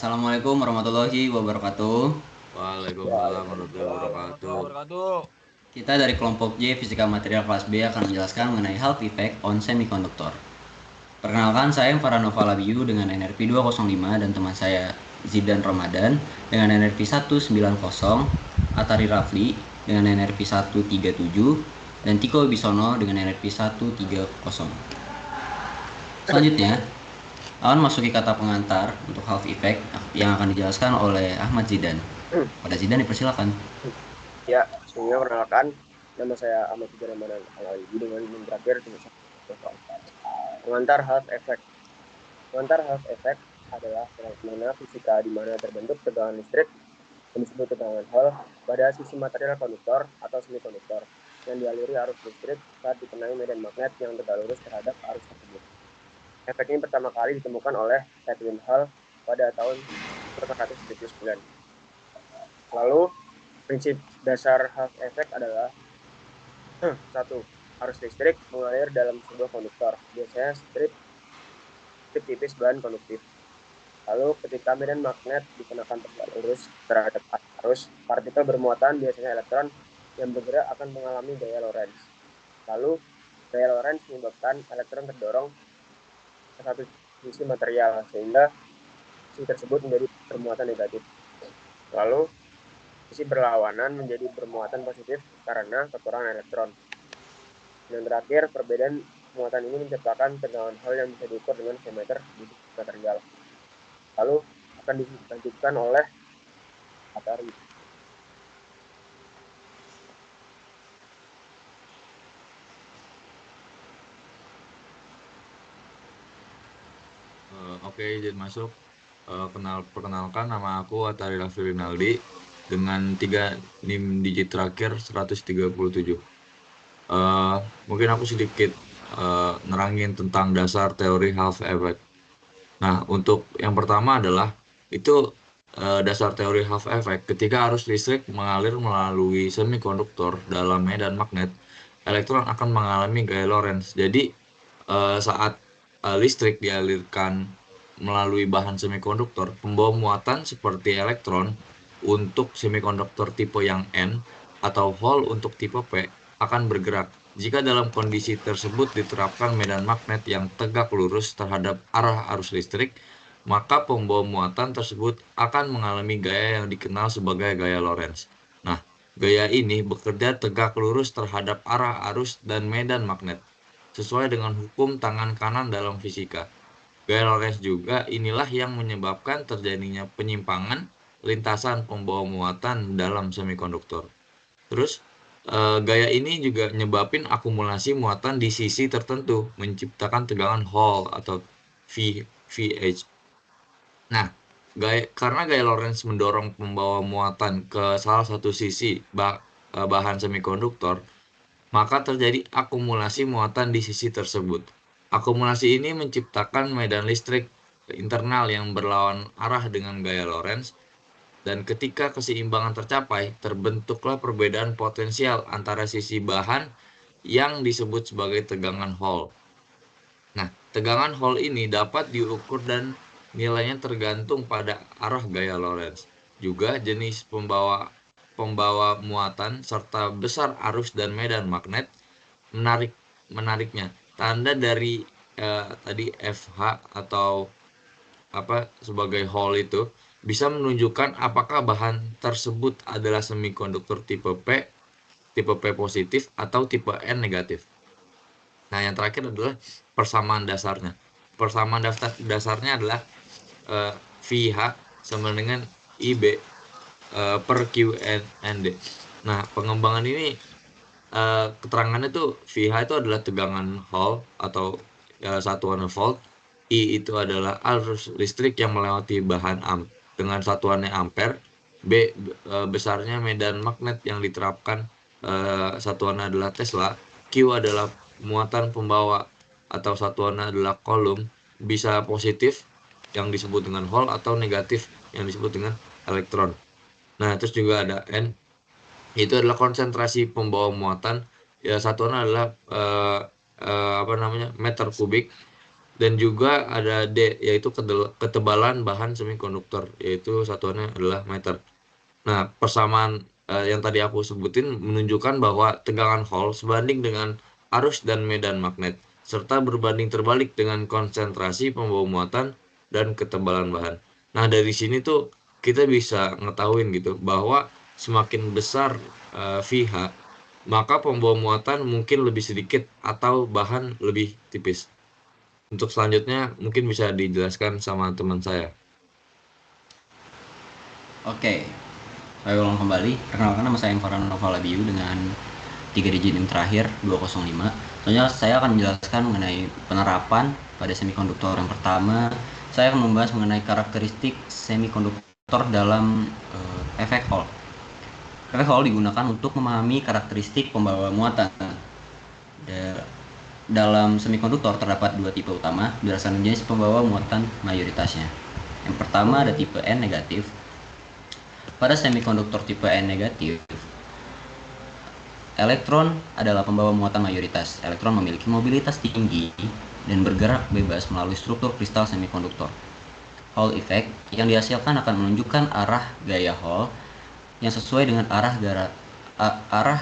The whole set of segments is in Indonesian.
Assalamualaikum warahmatullahi wabarakatuh. Waalaikumsalam warahmatullahi Waalaikumsalam wabarakatuh. warahmatullahi wabarakatuh. Kita dari kelompok J Fisika Material kelas B akan menjelaskan mengenai Hall Effect on Semiconductor. Perkenalkan, saya Faranova Labiu dengan NRP 205 dan teman saya Zidan Ramadan dengan NRP 190, Atari Rafli dengan NRP 137, dan Tiko Bisono dengan NRP 130. Selanjutnya, akan masuki kata pengantar untuk half effect yang akan dijelaskan oleh Ahmad Zidan. Pada Zidan dipersilakan. Ya, sebelumnya perkenalkan, nama saya Ahmad Tijar Ramadan Al-Alibi dengan NIM terakhir 71. Pengantar half effect. Pengantar half effect adalah fenomena fisika di mana terbentuk tegangan listrik yang disebut tegangan Hall pada sisi material konduktor atau semikonduktor yang dialiri arus listrik saat dikenai medan magnet yang tegak lurus terhadap arus tersebut. Efek ini pertama kali ditemukan oleh Edwin Hall pada tahun 1979. Lalu, prinsip dasar half effect adalah satu, arus listrik mengalir dalam sebuah konduktor, biasanya strip tipis bahan konduktif. Lalu ketika medan magnet dikenakan tegak lurus terhadap arus, partikel bermuatan biasanya elektron yang bergerak akan mengalami gaya Lorentz. Lalu gaya Lorentz menyebabkan elektron terdorong ke satu sisi material sehingga sisi tersebut menjadi bermuatan negatif. Lalu sisi berlawanan menjadi bermuatan positif karena kekurangan elektron. Yang terakhir, perbedaan muatan ini menciptakan tegangan Hall yang bisa diukur dengan voltmeter di material. Lalu akan dilanjutkan oleh Atari. Oke, izin masuk. Perkenalkan, nama aku Atari Raffi Rinaldi dengan 3 NIM digit terakhir 137. Mungkin aku sedikit nerangin tentang dasar teori half effect. Nah, untuk yang pertama adalah itu dasar teori half effect ketika arus listrik mengalir melalui semikonduktor dalam medan magnet, elektron akan mengalami gaya Lorentz. Jadi saat listrik dialirkan melalui bahan semikonduktor, pembawa muatan seperti elektron untuk semikonduktor tipe yang N atau hole untuk tipe P akan bergerak. Jika dalam kondisi tersebut diterapkan medan magnet yang tegak lurus terhadap arah arus listrik, maka pembawa muatan tersebut akan mengalami gaya yang dikenal sebagai gaya Lorentz. Nah, gaya ini bekerja tegak lurus terhadap arah arus dan medan magnet, sesuai dengan hukum tangan kanan dalam fisika. Gaya Lorentz juga inilah yang menyebabkan terjadinya penyimpangan lintasan pembawa muatan dalam semikonduktor. Terus, gaya ini juga nyebabin akumulasi muatan di sisi tertentu, menciptakan tegangan Hall atau VH. Nah, karena gaya Lorentz mendorong pembawa muatan ke salah satu sisi bahan semikonduktor, maka terjadi akumulasi muatan di sisi tersebut. Akumulasi ini menciptakan medan listrik internal yang berlawan arah dengan gaya Lorentz, dan ketika keseimbangan tercapai, terbentuklah perbedaan potensial antara sisi bahan yang disebut sebagai tegangan Hall. Nah, tegangan Hall ini dapat diukur dan nilainya tergantung pada arah gaya Lorentz. Juga jenis pembawa muatan serta besar arus dan medan magnet. Menariknya, tanda dari tadi FH atau apa sebagai Hall itu bisa menunjukkan apakah bahan tersebut adalah semikonduktor tipe P positif atau tipe N negatif. Nah, yang terakhir adalah persamaan dasarnya. Persamaan dasarnya adalah VH sama dengan IB per QND. Nah, pengembangan ini keterangannya tuh VH itu adalah tegangan Hall atau satuan volt. I itu adalah arus listrik yang melewati bahan dengan satuannya ampere. B besarnya medan magnet yang diterapkan, satuannya adalah Tesla. Q adalah muatan pembawa atau satuannya adalah coulomb, bisa positif yang disebut dengan Hall atau negatif yang disebut dengan elektron. Nah, terus juga ada N, itu adalah konsentrasi pembawa muatan, ya satuannya adalah apa namanya meter kubik. Dan juga ada D, yaitu ketebalan bahan semikonduktor, yaitu satuannya adalah meter. Nah, persamaan yang tadi aku sebutin menunjukkan bahwa tegangan Hall sebanding dengan arus dan medan magnet, serta berbanding terbalik dengan konsentrasi pembawa muatan dan ketebalan bahan. Nah, dari sini tuh kita bisa ngetahuin gitu bahwa semakin besar VH, maka pembawa muatan mungkin lebih sedikit atau bahan lebih tipis. Untuk selanjutnya mungkin bisa dijelaskan sama teman saya. Oke, saya ulang kembali. Perkenalkan, nama saya Farhan Nova Labiu dengan 3 digit NIM terakhir 205. Soalnya saya akan menjelaskan mengenai penerapan pada semikonduktor. Yang pertama, saya akan membahas mengenai karakteristik semikonduktor dalam efek Hall. Efek Hall digunakan untuk memahami karakteristik pembawa muatan. Dalam semikonduktor terdapat dua tipe utama berdasarkan jenis pembawa muatan mayoritasnya. Yang pertama ada tipe N negatif. Pada semikonduktor tipe N negatif, elektron adalah pembawa muatan mayoritas. Elektron memiliki mobilitas tinggi dan bergerak bebas melalui struktur kristal semikonduktor. Hall effect yang dihasilkan akan menunjukkan arah gaya Hall yang sesuai dengan arah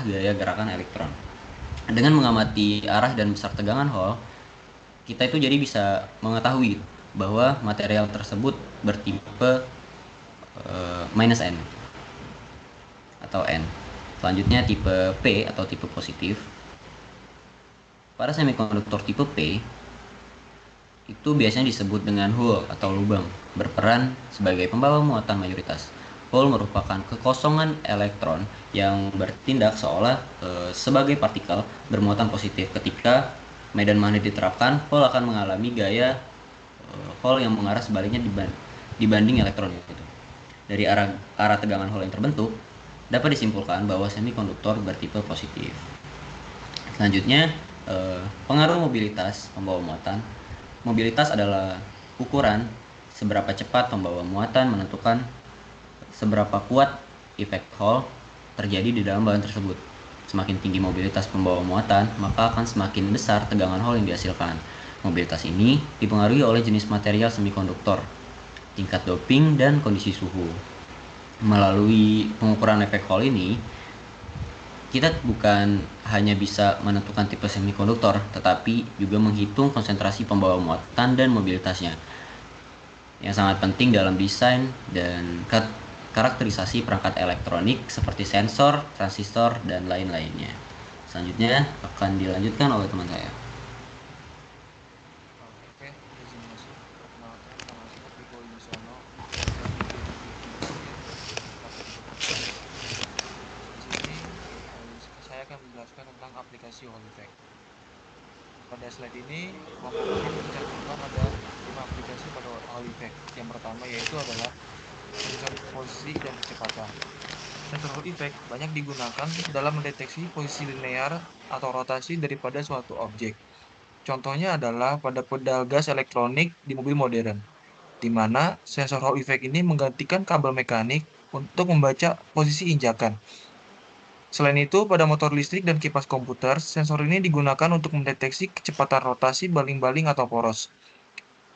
gaya gerakan elektron. Dengan mengamati arah dan besar tegangan Hall, kita itu jadi bisa mengetahui bahwa material tersebut bertipe minus N atau N. Selanjutnya tipe P atau tipe positif. Pada semikonduktor tipe P itu biasanya disebut dengan hole atau lubang, berperan sebagai pembawa muatan mayoritas. Hole merupakan kekosongan elektron yang bertindak seolah sebagai partikel bermuatan positif. Ketika medan magnet diterapkan, hole akan mengalami gaya hole yang mengarah sebaliknya dibanding elektron itu. Dari arah tegangan hole yang terbentuk, dapat disimpulkan bahwa semikonduktor bertipe positif. Selanjutnya, pengaruh mobilitas pembawa muatan. Mobilitas adalah ukuran seberapa cepat pembawa muatan menentukan seberapa kuat efek Hall terjadi di dalam bahan tersebut. Semakin tinggi mobilitas pembawa muatan, maka akan semakin besar tegangan Hall yang dihasilkan. Mobilitas ini dipengaruhi oleh jenis material semikonduktor, tingkat doping, dan kondisi suhu. Melalui pengukuran efek Hall ini, kita bukan hanya bisa menentukan tipe semikonduktor, tetapi juga menghitung konsentrasi pembawa muatan dan mobilitasnya, yang sangat penting dalam desain dan karakterisasi perangkat elektronik seperti sensor, transistor, dan lain-lainnya. Selanjutnya akan dilanjutkan oleh teman saya. Oke, izin masuk. Perkenalkan, nama saya Viko Yusono dari Divisi Aplikasi Komputer. Di sini saya akan menjelaskan tentang aplikasi Hall effect. Pada slide ini, kelompok kami mencantumkan ada 5 aplikasi pada Hall effect. Yang pertama yaitu adalah sensor posisi dan kecepatan. Sensor Hall effect banyak digunakan dalam mendeteksi posisi linear atau rotasi daripada suatu objek. Contohnya adalah pada pedal gas elektronik di mobil modern, di mana sensor Hall effect ini menggantikan kabel mekanik untuk membaca posisi injakan. Selain itu, pada motor listrik dan kipas komputer, sensor ini digunakan untuk mendeteksi kecepatan rotasi baling-baling atau poros.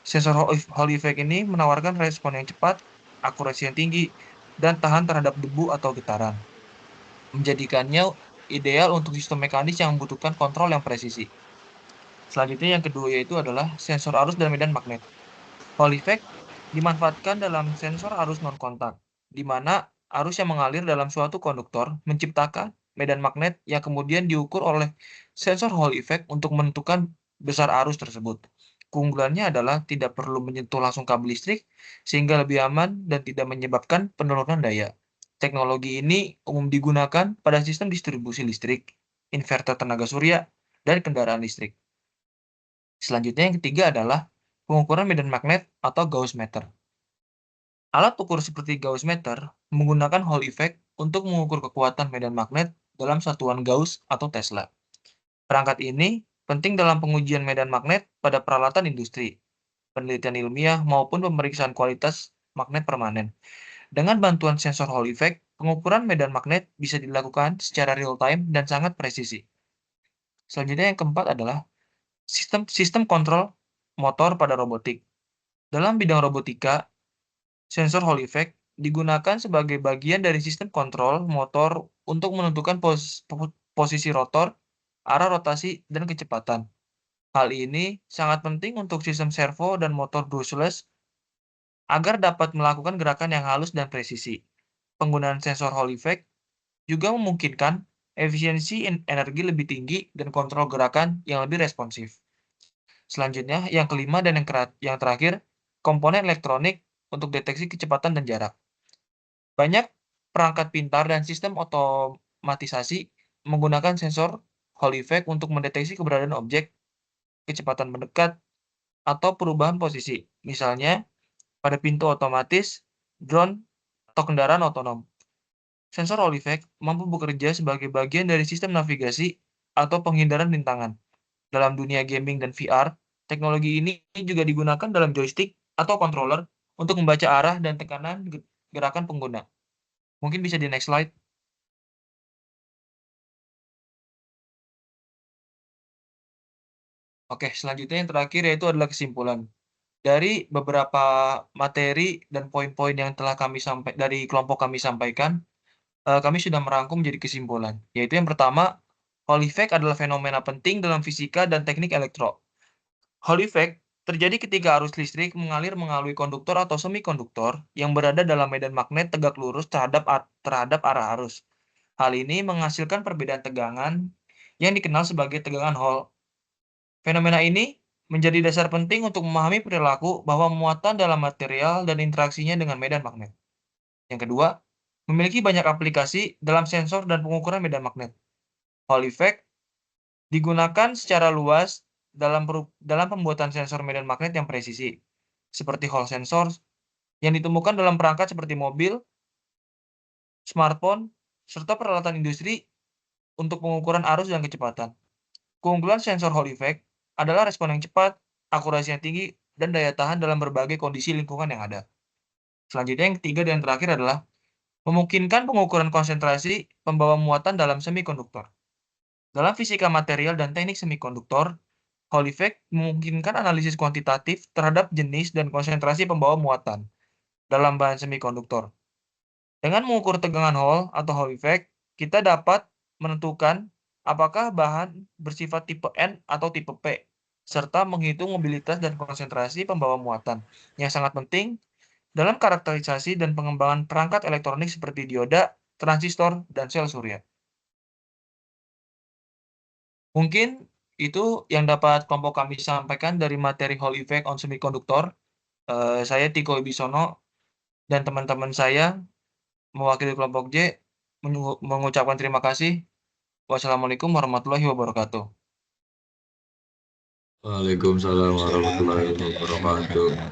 Sensor Hall effect ini menawarkan respon yang cepat, akurasi yang tinggi, dan tahan terhadap debu atau getaran, menjadikannya ideal untuk sistem mekanis yang membutuhkan kontrol yang presisi. Selanjutnya yang kedua yaitu adalah sensor arus dan medan magnet. Hall effect dimanfaatkan dalam sensor arus non-kontak, di mana arus yang mengalir dalam suatu konduktor menciptakan medan magnet yang kemudian diukur oleh sensor Hall effect untuk menentukan besar arus tersebut. Keunggulannya adalah tidak perlu menyentuh langsung kabel listrik, sehingga lebih aman dan tidak menyebabkan penurunan daya. Teknologi ini umum digunakan pada sistem distribusi listrik, inverter tenaga surya, dan kendaraan listrik. Selanjutnya yang ketiga adalah pengukuran medan magnet atau Gauss meter. Alat ukur seperti Gauss meter menggunakan Hall effect untuk mengukur kekuatan medan magnet dalam satuan Gauss atau Tesla. Perangkat ini penting dalam pengujian medan magnet pada peralatan industri, penelitian ilmiah, maupun pemeriksaan kualitas magnet permanen. Dengan bantuan sensor Hall effect, pengukuran medan magnet bisa dilakukan secara real-time dan sangat presisi. Selanjutnya yang keempat adalah sistem kontrol motor pada robotik. Dalam bidang robotika, sensor Hall effect digunakan sebagai bagian dari sistem kontrol motor untuk menentukan posisi rotor, arah rotasi, dan kecepatan. Hal ini sangat penting untuk sistem servo dan motor brushless agar dapat melakukan gerakan yang halus dan presisi. Penggunaan sensor Hall effect juga memungkinkan efisiensi energi lebih tinggi dan kontrol gerakan yang lebih responsif. Selanjutnya, yang kelima dan yang terakhir, komponen elektronik untuk deteksi kecepatan dan jarak. Banyak perangkat pintar dan sistem otomatisasi menggunakan sensor Hall effect untuk mendeteksi keberadaan objek, kecepatan mendekat, atau perubahan posisi. Misalnya, pada pintu otomatis, drone, atau kendaraan otonom. Sensor Hall effect mampu bekerja sebagai bagian dari sistem navigasi atau penghindaran rintangan. Dalam dunia gaming dan VR, teknologi ini juga digunakan dalam joystick atau controller untuk membaca arah dan tekanan gerakan pengguna. Mungkin bisa di next slide. Oke, selanjutnya yang terakhir yaitu adalah kesimpulan. Dari beberapa materi dan poin-poin yang telah dari kelompok kami sampaikan, kami sudah merangkum menjadi kesimpulan. Yaitu yang pertama, Hall effect adalah fenomena penting dalam fisika dan teknik elektro. Hall effect terjadi ketika arus listrik mengalir melalui konduktor atau semikonduktor yang berada dalam medan magnet tegak lurus terhadap arah arus. Hal ini menghasilkan perbedaan tegangan yang dikenal sebagai tegangan Hall. Fenomena ini menjadi dasar penting untuk memahami perilaku bahwa muatan dalam material dan interaksinya dengan medan magnet. Yang kedua, memiliki banyak aplikasi dalam sensor dan pengukuran medan magnet. Hall effect digunakan secara luas dalam pembuatan sensor medan magnet yang presisi, seperti Hall sensor yang ditemukan dalam perangkat seperti mobil, smartphone, serta peralatan industri untuk pengukuran arus dan kecepatan. Keunggulan sensor Hall effect adalah respon yang cepat, akurasi yang tinggi, dan daya tahan dalam berbagai kondisi lingkungan yang ada. Selanjutnya yang ketiga dan terakhir adalah memungkinkan pengukuran konsentrasi pembawa muatan dalam semikonduktor. Dalam fisika material dan teknik semikonduktor, Hall effect memungkinkan analisis kuantitatif terhadap jenis dan konsentrasi pembawa muatan dalam bahan semikonduktor. Dengan mengukur tegangan Hall atau Hall effect, kita dapat menentukan apakah bahan bersifat tipe N atau tipe P, serta menghitung mobilitas dan konsentrasi pembawa muatan, yang sangat penting dalam karakterisasi dan pengembangan perangkat elektronik seperti dioda, transistor, dan sel surya. Mungkin itu yang dapat kelompok kami sampaikan dari materi Hall effect on semiconductor. Saya Tiko Ibisono dan teman-teman saya mewakili kelompok J mengucapkan terima kasih. Wassalamualaikum warahmatullahi wabarakatuh. Waalaikumsalam warahmatullahi wabarakatuh.